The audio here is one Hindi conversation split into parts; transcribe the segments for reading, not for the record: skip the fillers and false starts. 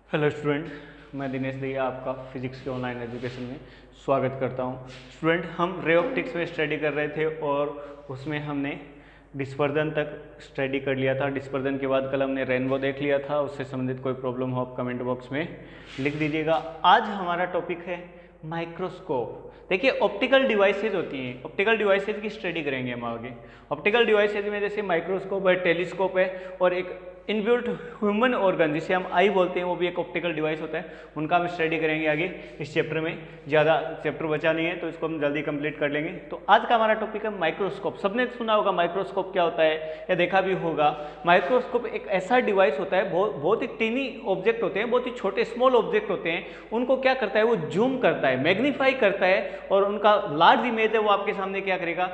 हेलो स्टूडेंट, मैं दिनेश दैया आपका फिजिक्स के ऑनलाइन एजुकेशन में स्वागत करता हूं। स्टूडेंट, हम रे ऑप्टिक्स में स्टडी कर रहे थे और उसमें हमने डिस्पर्जन तक स्टडी कर लिया था। डिस्पर्जन के बाद कल हमने रेनबो देख लिया था। उससे संबंधित कोई प्रॉब्लम हो आप कमेंट बॉक्स में लिख दीजिएगा। आज हमारा टॉपिक है माइक्रोस्कोप। देखिए, ऑप्टिकल डिवाइसेज होती हैं, ऑप्टिकल डिवाइसेज की स्टडी करेंगे हम आगे। ऑप्टिकल डिवाइसेज में जैसे माइक्रोस्कोप है, टेलीस्कोप है और एक इनबिल्ट ह्यूमन ऑर्गन जिसे हम आई बोलते हैं, वो भी एक ऑप्टिकल डिवाइस होता है। उनका हम स्टडी करेंगे आगे इस चैप्टर में। ज़्यादा चैप्टर बचा नहीं है तो इसको हम जल्दी कंप्लीट कर लेंगे। तो आज का हमारा टॉपिक है माइक्रोस्कोप। सबने सुना होगा माइक्रोस्कोप क्या होता है या देखा भी होगा। माइक्रोस्कोप एक ऐसा डिवाइस होता है, बहुत ही टीनी ऑब्जेक्ट होते हैं, बहुत ही छोटे स्मॉल ऑब्जेक्ट होते हैं। उनको क्या करता है, वो जूम करता है, मैग्नीफाई करता है और उनका लार्ज इमेज है वो आपके सामने क्या करेगा,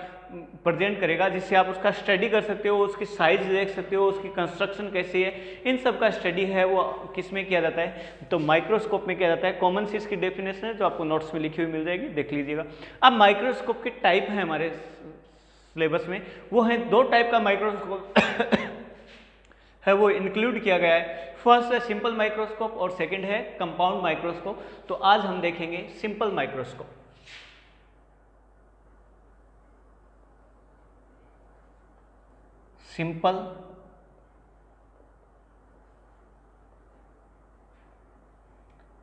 प्रेजेंट करेगा, जिससे आप उसका स्टडी कर सकते हो, उसकी साइज देख सकते हो, उसकी कंस्ट्रक्शन कैसी है। इन सब का स्टडी है वो किस में किया जाता है, तो माइक्रोस्कोप में किया जाता है। कॉमन सी इसकी डेफिनेशन है जो आपको नोट्स में लिखी हुई मिल जाएगी, देख लीजिएगा। अब माइक्रोस्कोप के टाइप है हमारे सिलेबस में, वो है दो टाइप का माइक्रोस्कोप है वो इंक्लूड किया गया है। फर्स्ट है सिंपल माइक्रोस्कोप और सेकंड है कंपाउंड माइक्रोस्कोप। तो आज हम देखेंगे simple microscope. Simple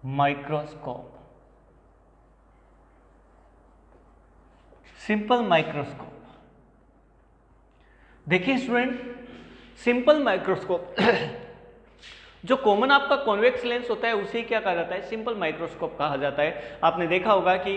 microscope, simple microscope. देखिए स्टूडेंट, सिंपल माइक्रोस्कोप जो कॉमन आपका कॉन्वेक्स लेंस होता है उसे क्या कहा जाता है, सिंपल माइक्रोस्कोप कहा जाता है। आपने देखा होगा कि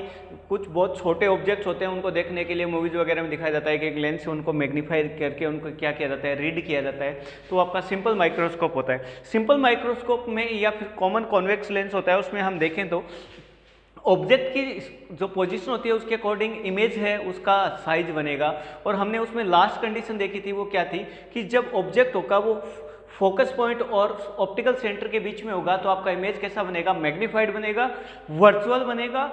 कुछ बहुत छोटे ऑब्जेक्ट्स होते हैं, उनको देखने के लिए मूवीज वगैरह में दिखाया जाता है कि एक लेंस से उनको मैग्नीफाई करके उनको क्या किया जाता है, रीड किया जाता है। तो आपका सिंपल माइक्रोस्कोप होता है। सिंपल माइक्रोस्कोप में या फिर कॉमन कॉन्वेक्स लेंस होता है, उसमें हम देखें तो ऑब्जेक्ट की जो पोजीशन होती है उसके अकॉर्डिंग इमेज है उसका साइज बनेगा। और हमने उसमें लास्ट कंडीशन देखी थी, वो क्या थी कि जब ऑब्जेक्ट होगा वो फोकस पॉइंट और ऑप्टिकल सेंटर के बीच में होगा तो आपका इमेज कैसा बनेगा, मैग्नीफाइड बनेगा, वर्चुअल बनेगा,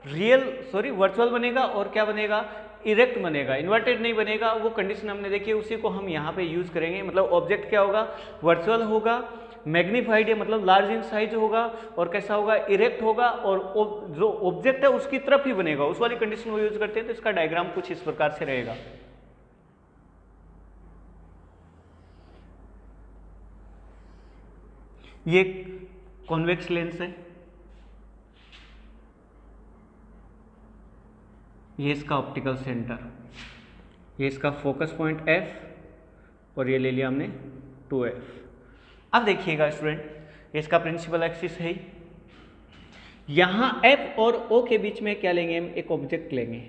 वर्चुअल बनेगा और क्या बनेगा, इरेक्ट बनेगा, इन्वर्टेड नहीं बनेगा। वो कंडीशन हमने देखी, उसी को हम यहाँ पे यूज करेंगे। मतलब ऑब्जेक्ट क्या होगा, वर्चुअल होगा, मैग्नीफाइड है मतलब लार्ज इन साइज होगा और कैसा होगा, इरेक्ट होगा और जो ऑब्जेक्ट है उसकी तरफ ही बनेगा। उस वाली कंडीशन वो यूज करते हैं। तो इसका डायग्राम कुछ इस प्रकार से रहेगा। ये कॉन्वेक्स लेंस है, ये इसका ऑप्टिकल सेंटर, ये इसका फोकस पॉइंट F और ये ले लिया हमने 2F। अब देखिएगा स्टूडेंट, ये इसका प्रिंसिपल एक्सिस है। यहां F और O के बीच में क्या लेंगे हम, एक ऑब्जेक्ट लेंगे।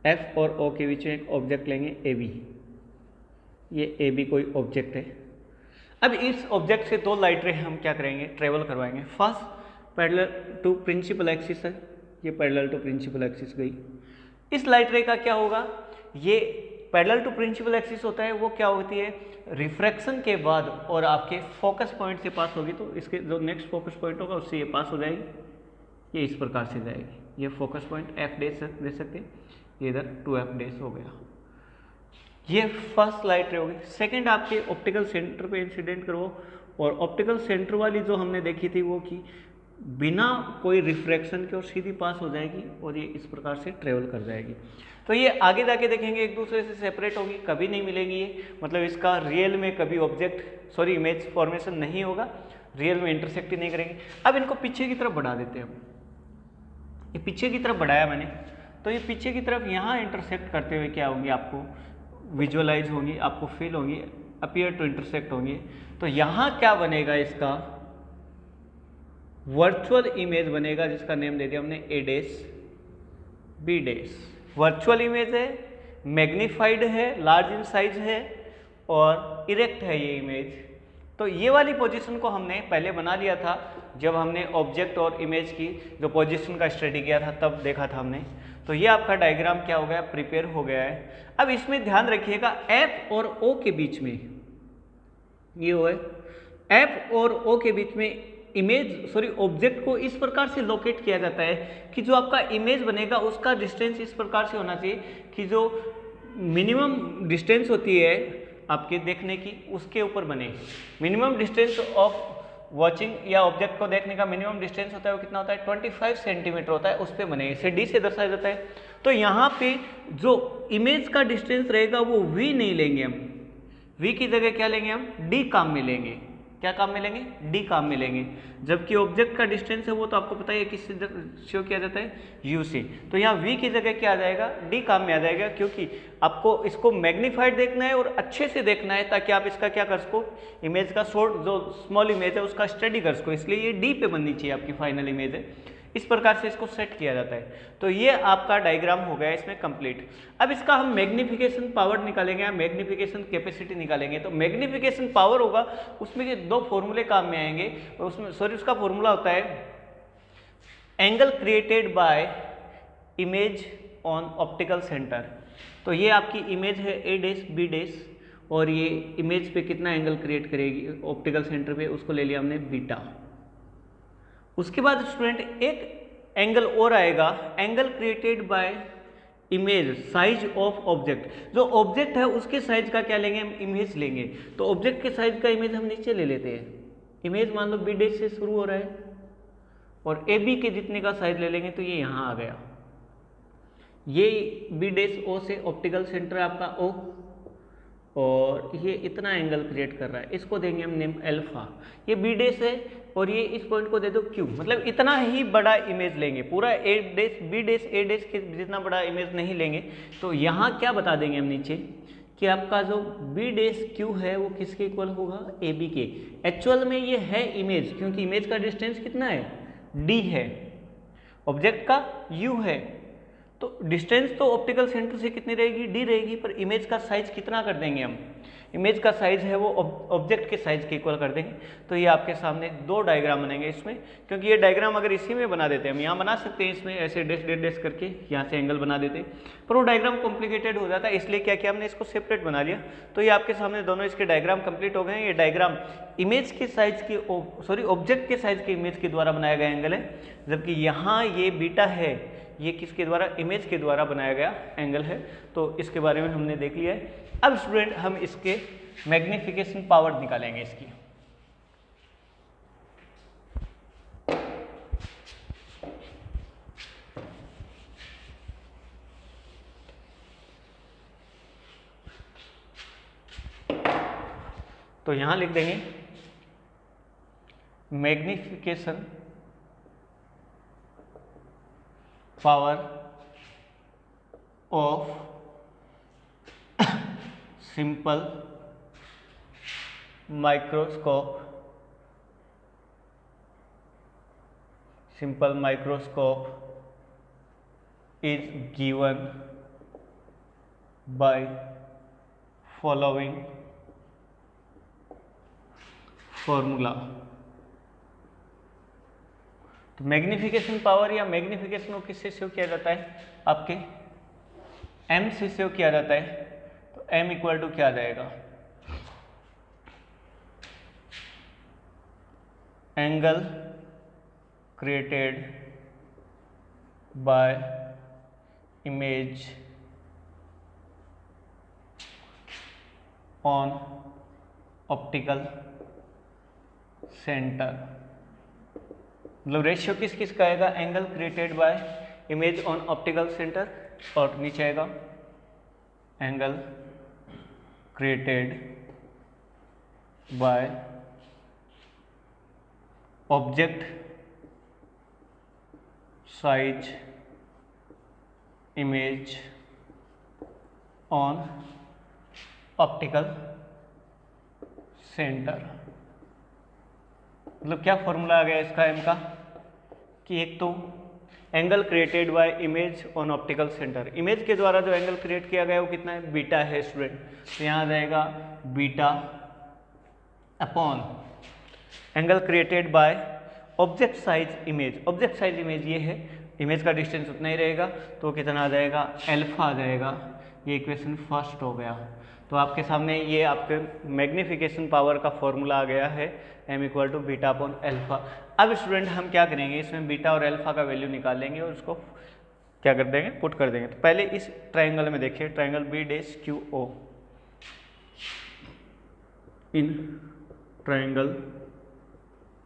F और O के बीच में एक ऑब्जेक्ट लेंगे AB। ये AB कोई ऑब्जेक्ट है। अब इस ऑब्जेक्ट से दो लाइट रे हम क्या करेंगे, ट्रेवल करवाएंगे। First parallel to principal axis है, ये पैरेलल टू प्रिंसिपल एक्सिस गई। इस लाइट रे का क्या होगा, ये पैरेलल टू प्रिंसिपल एक्सिस होता है, वो क्या होती है, रिफ्रैक्शन के बाद और आपके फोकस पॉइंट से पास होगी। तो इसके जो नेक्स्ट फोकस पॉइंट होगा उससे ये पास हो जाएगी, ये इस प्रकार से जाएगी। ये फोकस पॉइंट F डैश दे सकते हैं, ये इधर 2F डैश हो गया। ये फर्स्ट लाइट रे होगी। सेकंड आपके ऑप्टिकल सेंटर पे इंसिडेंट करो, और ऑप्टिकल सेंटर वाली जो हमने देखी थी वो कि बिना कोई रिफ्रैक्शन के और सीधी पास हो जाएगी और ये इस प्रकार से ट्रेवल कर जाएगी। तो ये आगे जाके देखेंगे एक दूसरे से सेपरेट होगी, कभी नहीं मिलेंगी ये, मतलब इसका रियल में कभी इमेज फॉर्मेशन नहीं होगा, रियल में इंटरसेक्ट ही नहीं करेंगे। अब इनको पीछे की तरफ बढ़ा देते हैं हम। ये पीछे की तरफ बढ़ाया मैंने, तो ये पीछे की तरफ यहाँ इंटरसेक्ट करते हुए क्या होंगी, आपको विजुअलाइज होंगी, आपको फील होंगी, अपीयर टू इंटरसेक्ट होंगी। तो यहाँ क्या बनेगा, इसका वर्चुअल इमेज बनेगा जिसका नेम दे दिया हमने A dash B dash. Virtual image है, मैग्नीफाइड है, लार्ज इन साइज है और इरेक्ट है ये इमेज। तो ये वाली पोजीशन को हमने पहले बना लिया था जब हमने ऑब्जेक्ट और इमेज की जो पोजीशन का स्टडी किया था, तब देखा था हमने। तो ये आपका डायग्राम क्या हो गया, प्रिपेयर हो गया है। अब इसमें ध्यान रखिएगा F और O के बीच में, ये हो है F और O के बीच में ऑब्जेक्ट को इस प्रकार से लोकेट किया जाता है कि जो आपका इमेज बनेगा उसका डिस्टेंस इस प्रकार से होना चाहिए कि जो मिनिमम डिस्टेंस होती है आपके देखने की उसके ऊपर बने। मिनिमम डिस्टेंस ऑफ वॉचिंग या ऑब्जेक्ट को देखने का मिनिमम डिस्टेंस होता है वो कितना होता है 25 सेंटीमीटर होता है, उस पर बने, इसे डी से दर्शाया जाता है। तो यहाँ पे जो इमेज का डिस्टेंस रहेगा वो वी नहीं लेंगे हम, वी की जगह क्या लेंगे हम डी काम में लेंगे। क्या काम में लेंगे, डी काम में लेंगे। जबकि ऑब्जेक्ट का डिस्टेंस है वो तो आपको पता ही है किससे शो किया जाता है, यू से। तो यहाँ वी की जगह क्या आ जाएगा, डी काम में आ जाएगा, क्योंकि आपको इसको मैग्नीफाइड देखना है और अच्छे से देखना है ताकि आप इसका क्या कर सको, इमेज का शॉर्ट जो स्मॉल इमेज है उसका स्टडी कर सको, इसलिए ये डी पे बननी चाहिए आपकी फाइनल इमेज है। इस प्रकार से इसको सेट किया जाता है। तो ये आपका डायग्राम हो गया इसमें कंप्लीट। अब इसका हम मैग्निफिकेशन पावर निकालेंगे या मैग्निफिकेशन कैपेसिटी निकालेंगे। तो मैग्निफिकेशन पावर होगा, उसमें के दो फॉर्मूले काम में आएंगे, और उसमें सॉरी उसका फॉर्मूला होता है angle created by image on optical centre. तो ये आपकी इमेज है ए डैश बी डैश, और ये इमेज पे कितना एंगल क्रिएट करेगी ऑप्टिकल सेंटर पे, उसको ले लिया हमने बीटा। उसके बाद स्टूडेंट एक एंगल और आएगा, angle created by image size of object. जो ऑब्जेक्ट है उसके साइज का क्या लेंगे हम, इमेज लेंगे। तो ऑब्जेक्ट के साइज का इमेज हम नीचे ले लेते हैं। इमेज मान लो बी डैश से शुरू हो रहा है और ए बी के जितने का साइज ले लेंगे तो ये यहाँ आ गया। ये बी डैश ओ से ऑप्टिकल सेंटर आपका ओ, और ये इतना एंगल क्रिएट कर रहा है, इसको देंगे हम नेम अल्फा। ये बी डैश है और ये इस पॉइंट को दे दो क्यू, मतलब इतना ही बड़ा इमेज लेंगे, पूरा ए डैश बी डैश ए डैश के जितना बड़ा इमेज नहीं लेंगे। तो यहाँ क्या बता देंगे हम नीचे कि आपका जो बी डैश क्यू है वो किसके इक्वल होगा, ए बी के। एक्चुअल में ये है इमेज, क्योंकि इमेज का डिस्टेंस कितना है, डी है, ऑब्जेक्ट का यू है। तो डिस्टेंस तो ऑप्टिकल सेंटर से कितनी रहेगी, डी रहेगी, पर इमेज का साइज कितना कर देंगे हम, इमेज का साइज है वो ऑब्जेक्ट के साइज के इक्वल कर देंगे। तो ये आपके सामने दो डायग्राम बनेंगे इसमें, क्योंकि ये डायग्राम अगर इसी में बना देते हैं, हम यहाँ बना सकते हैं इसमें ऐसे डैश डैश डैश करके यहाँ से एंगल बना देते, पर वो डायग्राम कॉम्प्लिकेटेड हो जाता है, इसलिए क्या किया हमने इसको सेपरेट बना लिया। तो ये आपके सामने दोनों इसके डायग्राम कंप्लीट हो गए हैं। ये डायग्राम इमेज के साइज की सॉरी ऑब्जेक्ट के साइज के इमेज के द्वारा बनाया गया एंगल है, जबकि यहाँ ये बीटा है, ये किसके द्वारा, इमेज के द्वारा बनाया गया एंगल है। तो इसके बारे में हमने देख लिया है। अब स्टूडेंट हम इसके मैग्निफिकेशन पावर निकालेंगे इसकी। तो यहां लिख देंगे magnification power of simple microscope, simple microscope is given by following formula। तो मैग्निफिकेशन पावर या मैग्निफिकेशन को किससे सेव किया जाता है, आपके m से सेव किया जाता है। तो m इक्वल टू क्या आ जाएगा, angle created by image on optical centre. मतलब रेशियो किस किस का आएगा, angle created by image on optical centre, और नीचे आएगा angle created by object size image on optical centre. मतलब क्या फॉर्मूला आ गया इसका एम का, कि एक तो angle created by image on optical centre, image के द्वारा जो एंगल क्रिएट किया गया वो कितना है, बीटा है स्टूडेंट। तो यहाँ आ जाएगा beta upon angle created by object size image. Object size image ये है, इमेज का डिस्टेंस उतना ही रहेगा, तो कितना आ जाएगा, अल्फा आ जाएगा। ये इक्वेशन फर्स्ट हो गया। तो आपके सामने ये आपके मैग्निफिकेशन पावर का फॉर्मूला आ गया है, m equal to beta upon alpha. अब स्टूडेंट हम क्या करेंगे, इसमें बीटा और अल्फा का वैल्यू निकाल लेंगे और उसको क्या कर देंगे, पुट कर देंगे। तो पहले इस ट्राइंगल में देखिए, triangle B dash Q O, in triangle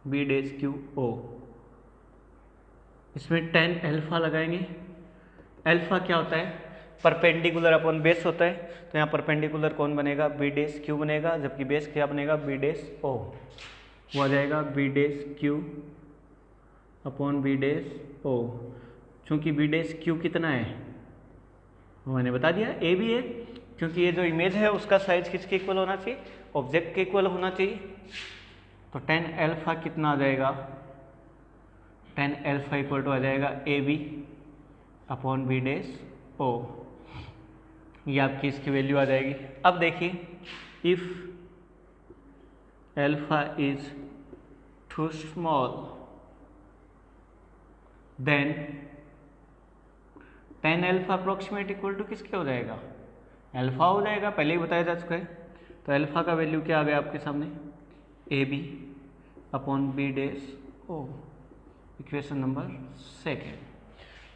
B dash Q O. इसमें tan अल्फा लगाएंगे। अल्फा क्या होता है? परपेंडिकुलर अपॉन बेस होता है, तो यहाँ परपेंडिकुलर कौन बनेगा? बी डैश क्यू बनेगा, जबकि बेस क्या बनेगा? B dash O. वो आ जाएगा B dash Q upon B dash O. चूँकि बी डैश क्यू कितना है मैंने बता दिया, ए बी है, क्योंकि ये जो इमेज है उसका साइज किसके इक्वल होना चाहिए? ऑब्जेक्ट के इक्वल होना चाहिए। तो tan अल्फा कितना आ जाएगा? tan अल्फा इक्वल टू आ जाएगा A B upon B dash O. ये आपकी इसकी वैल्यू आ जाएगी। अब देखिए, if alpha is too small then tan alpha approximate equal to किसके हो जाएगा? अल्फा हो जाएगा, पहले ही बताया जा चुका है। तो अल्फा का वैल्यू क्या आ गया आपके सामने? A B upon B dash O, equation number 2।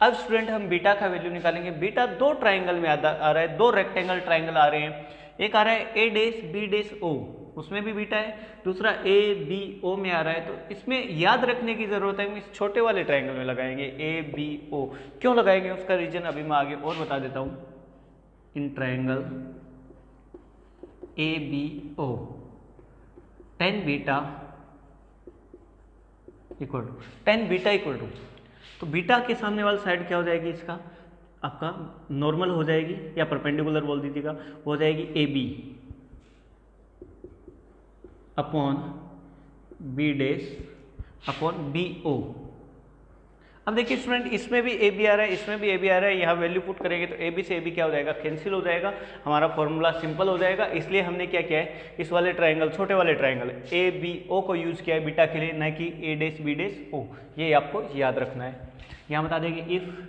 अब स्टूडेंट हम बीटा का वैल्यू निकालेंगे। बीटा दो ट्राइंगल में आ रहा है, दो रेक्टेंगल ट्राइंगल आ रहे हैं। एक आ रहा है ए डैश बी डैश ओ, उसमें भी बीटा है। दूसरा ए बी ओ में आ रहा है। तो इसमें याद रखने की जरूरत है, हम इस छोटे वाले ट्राइंगल में लगाएंगे ए बी ओ। क्यों लगाएंगे उसका रीजन अभी मैं आगे और बता देता हूँ। In triangle A B O tan beta equal to तो बीटा के सामने वाली साइड क्या हो जाएगी? इसका आपका नॉर्मल हो जाएगी, या परपेंडिकुलर बोल दीजिएगा, हो जाएगी A B upon B dash upon B O. अब देखिए स्टूडेंट, इसमें भी ए बी आ रहा है, इसमें भी ए बी आ रहा है। यहाँ वैल्यू पुट करेंगे तो ए बी से ए बी क्या हो जाएगा? कैंसिल हो जाएगा, हमारा फॉर्मूला सिंपल हो जाएगा। इसलिए हमने क्या किया है, इस वाले ट्राइंगल, छोटे वाले ट्राइंगल ए बी ओ को यूज किया है बीटा के लिए, न कि A dash B dash O. ये आपको याद रखना है। यहाँ बता देंगे, if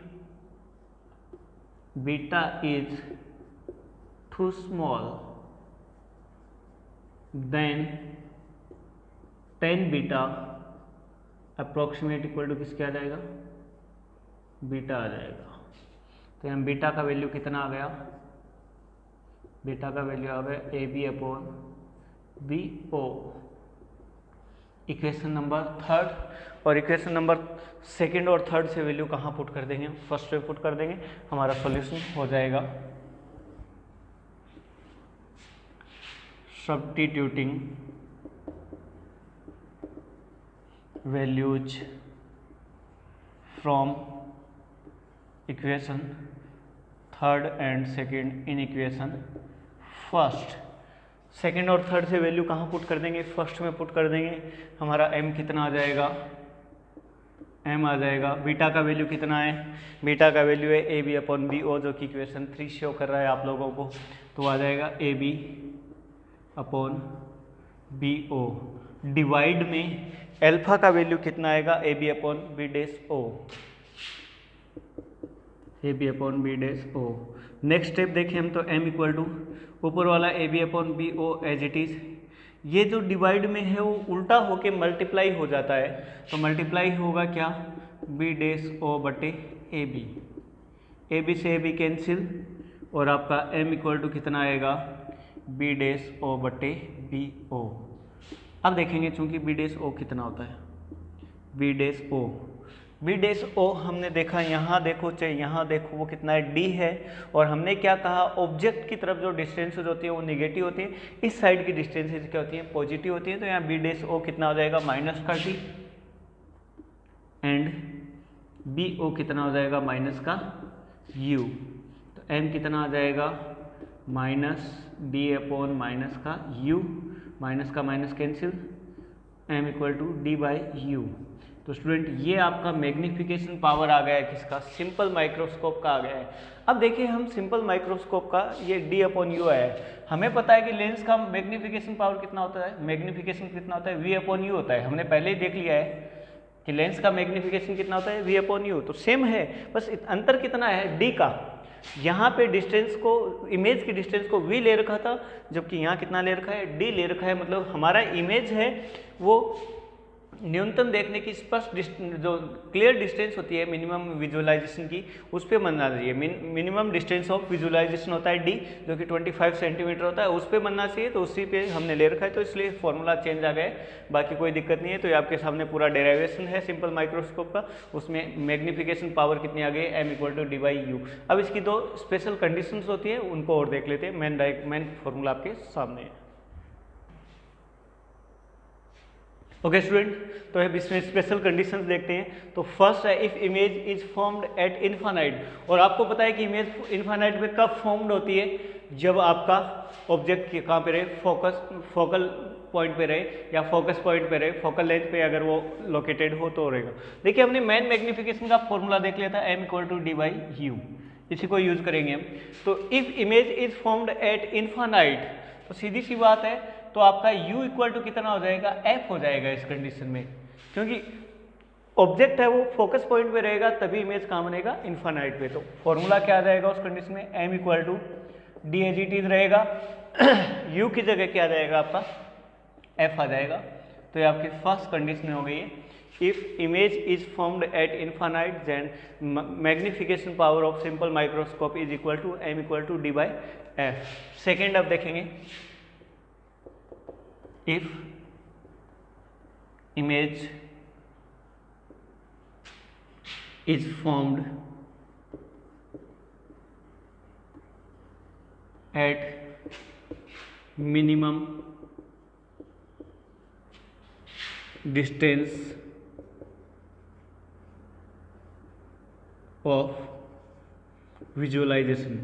beta is too small then tan beta approximate equal to किसके आ जाएगा? बीटा आ जाएगा। तो यहाँ बीटा का वैल्यू कितना आ गया? बीटा का वैल्यू आ गया A B upon B O, equation number 3। और इक्वेशन नंबर 2 और 3 से वैल्यू कहाँ पुट कर देंगे? फर्स्ट में पुट कर देंगे, हमारा सॉल्यूशन हो जाएगा। Substituting values from equation 3rd and 2nd in equation 1st। 2nd और 3rd से वैल्यू कहाँ पुट कर देंगे? फर्स्ट में पुट कर देंगे। हमारा m कितना आ जाएगा? m आ जाएगा। बीटा का वैल्यू कितना है? बीटा का वैल्यू है A B upon B O, जो कि इक्वेशन 3 शो कर रहा है आप लोगों को। तो आ जाएगा A B upon B O. Divide में अल्फा का वैल्यू कितना आएगा? A B upon B dash O, A B upon B dash O. Next step देखें हम, तो m इक्वल टू ऊपर वाला A B upon B O as it is. ये जो डिवाइड में है वो उल्टा होके मल्टीप्लाई हो जाता है, तो मल्टीप्लाई होगा क्या? बी डैश ओ बटे ए बी। ए बी से ए बी कैंसिल, और आपका m इक्वल टू कितना आएगा? बी डैश ओ बटे बी ओ। अब देखेंगे, चूंकि बी डैश ओ कितना होता है? B dash O, B dash O हमने देखा, यहाँ देखो चाहे यहाँ देखो, वो कितना है? डी है। और हमने क्या कहा? ऑब्जेक्ट की तरफ जो डिस्टेंसेज होती है वो निगेटिव होती है, इस साइड की डिस्टेंसेज क्या होती हैं? पॉजिटिव होती हैं। तो यहाँ बी डैश ओ कितना हो जाएगा? -30, एंड बी ओ कितना हो जाएगा? -u। तो m कितना आ जाएगा? -d अपॉन माइनस का u, माइनस का minus cancel, m equal to D by U. तो स्टूडेंट ये आपका मैग्नीफिकेशन पावर आ गया है किसका? सिंपल माइक्रोस्कोप का आ गया है। अब देखिए हम सिंपल माइक्रोस्कोप का ये d अपॉन यू है। हमें पता है कि लेंस का मैग्नीफिकेशन पावर कितना होता है? मैग्नीफिकेशन कितना होता है? v अपॉन यू होता है। हमने पहले ही देख लिया है कि लेंस का मैग्नीफिकेशन कितना होता है? v upon you. तो सेम है, बस अंतर कितना है? d का। यहाँ पे डिस्टेंस को, इमेज की डिस्टेंस को v ले रखा था, जबकि यहाँ कितना ले रखा है? d ले रखा है। मतलब हमारा इमेज है वो न्यूनतम देखने की स्पष्ट जो क्लियर डिस्टेंस होती है मिनिमम विजुअलाइजेशन की, उस पर बनना चाहिए। मिनिमम डिस्टेंस ऑफ विजुअलाइजेशन होता है डी, जो कि 25 सेंटीमीटर होता है, उस पर बनना चाहिए। तो उसी पे हमने ले रखा है, तो इसलिए फॉर्मूला चेंज आ गया है, बाकी कोई दिक्कत नहीं है। तो ये आपके सामने पूरा डेरिवेशन है सिंपल माइक्रोस्कोप का। उसमें मैग्निफिकेशन पावर कितनी आ गई है, m = d/u। अब इसकी दो स्पेशल कंडीशंस होती है, उनको और देख लेते हैं। मेन फॉर्मूला आपके सामने है। ओके स्टूडेंट, तो इसमें स्पेशल कंडीशंस देखते हैं। तो फर्स्ट है if image is formed at infinite. और आपको पता है कि इमेज इन्फानाइट में कब फॉर्म्ड होती है, जब आपका ऑब्जेक्ट कहाँ पे रहे, फोकल पॉइंट पे रहे या फोकस पॉइंट पे रहे, फोकल लेंथ पे अगर वो लोकेटेड हो तो रहेगा। देखिए हमने मेन मैग्निफिकेशन का फॉर्मूला देख लिया था, m = d/u, इसी को यूज करेंगे हम। तो if image is formed at infinite, तो सीधी सी बात है, तो आपका u = कितना हो जाएगा, f हो जाएगा इस कंडीशन में, क्योंकि ऑब्जेक्ट है वो फोकस पॉइंट पे रहेगा, तभी इमेज कहाँ बनेगा, इन्फानाइट पे। तो फॉर्मूला क्या आ जाएगा उस कंडीशन में, m = d as it is रहेगा, u की जगह क्या आ जाएगा आपका, f आ जाएगा। तो ये आपकी फर्स्ट कंडीशन हो गई है। If image is formed at infinite then magnification power of simple microscope is equal to m = d/f। Second अब देखेंगे, if image is formed at minimum distance of visualization,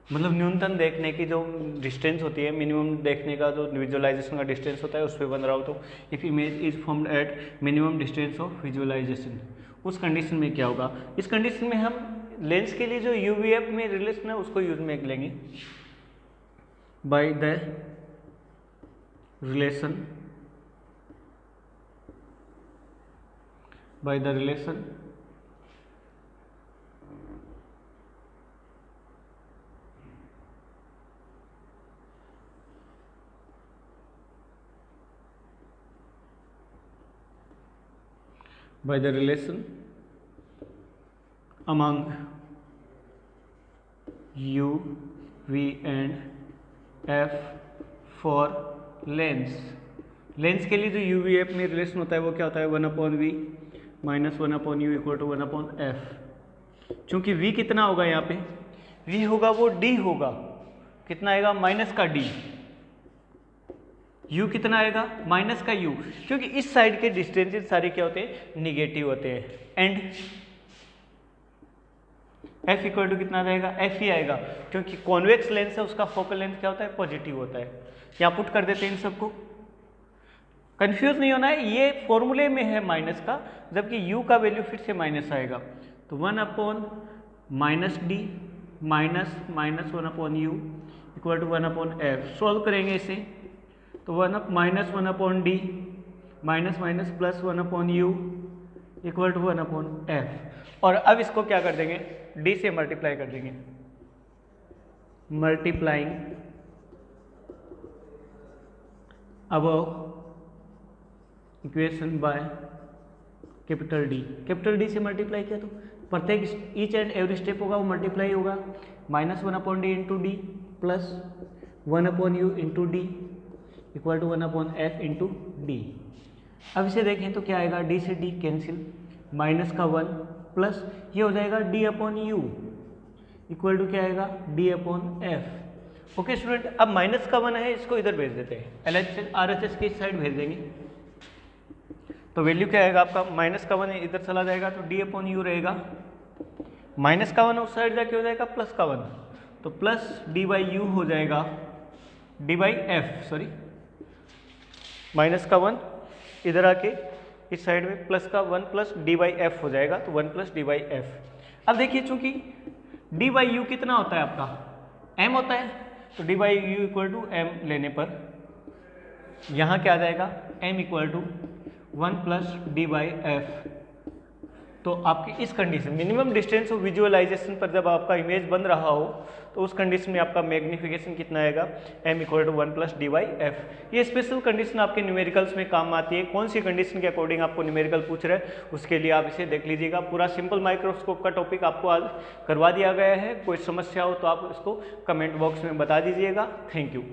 मतलब न्यूनतम देखने की जो डिस्टेंस होती है, मिनिमम देखने का जो विजुअलाइजेशन का डिस्टेंस होता है, उस पर बन रहा हो। तो if image is formed at minimum distance of visualization, उस कंडीशन में क्या होगा, इस कंडीशन में हम लेंस के लिए जो यूवीएफ में रिलेशन है उसको यूज में लेंगे, by the relation among u, v and f for lens. Lens के लिए जो यू वी एफ में रिलेशन होता है वो क्या होता है, 1/v - 1/u = 1/f। चूंकि v कितना होगा यहाँ पे, v होगा वो d होगा, कितना आएगा, माइनस का d। u कितना आएगा, माइनस का u, क्योंकि इस साइड के डिस्टेंसेस सारे क्या होते हैं, निगेटिव होते हैं। एंड f = कितना जाएगा, f ही आएगा, क्योंकि कॉन्वेक्स लेंस है उसका फोकल लेंथ क्या होता है, पॉजिटिव होता है। यहाँ पुट कर देते हैं इन सबको, कंफ्यूज नहीं होना है, ये फॉर्मूले में है माइनस का, जबकि u का वैल्यू फिर से माइनस आएगा। तो 1/-d - 1/u = 1/f। सॉल्व करेंगे इसे, तो 1/-1/d - 1/u = 1/f। और अब इसको क्या कर देंगे, d से मल्टीप्लाई कर देंगे, multiplying above equation by capital D से मल्टीप्लाई किया, तो प्रत्येक ईच एंड एवरी स्टेप होगा वो मल्टीप्लाई होगा, -1/d × d plus 1/u × d = 1/f × d। अब इसे देखें तो क्या आएगा, d से d कैंसिल, माइनस का 1 प्लस ये हो जाएगा d/u = क्या आएगा, d/f। ओके स्टूडेंट, अब माइनस का 1 है, इसको इधर भेज देते हैं, LHS RHS की साइड भेज देंगे। तो वैल्यू क्या आएगा आपका, माइनस का 1 इधर चला जाएगा तो d/u रहेगा, माइनस का 1 उस साइड जाके हो जाएगा प्लस का 1, तो प्लस d/u हो जाएगा, d/f सॉरी, माइनस का 1 इधर आके इस साइड में प्लस का 1 प्लस d/f हो जाएगा, तो 1 + d/f। अब देखिए चूंकि d/u कितना होता है आपका, m होता है, तो d/u = m लेने पर यहाँ क्या आ जाएगा, m = 1 + d/f तो आपकी इस condition minimum distance of visualization पर जब आपका इमेज बन रहा हो तो उस कंडीशन में आपका मैग्निफिकेशन कितना आएगा, m = 1 + d/f। ये स्पेशल कंडीशन आपके न्यूमेरिकल्स में काम आती है। कौन सी कंडीशन के अकॉर्डिंग आपको न्यूमेरिकल पूछ रहे हैं उसके लिए आप इसे देख लीजिएगा। पूरा सिंपल माइक्रोस्कोप का टॉपिक आपको आज करवा दिया गया है। कोई समस्या हो तो आप इसको कमेंट बॉक्स में बता दीजिएगा। Thank you.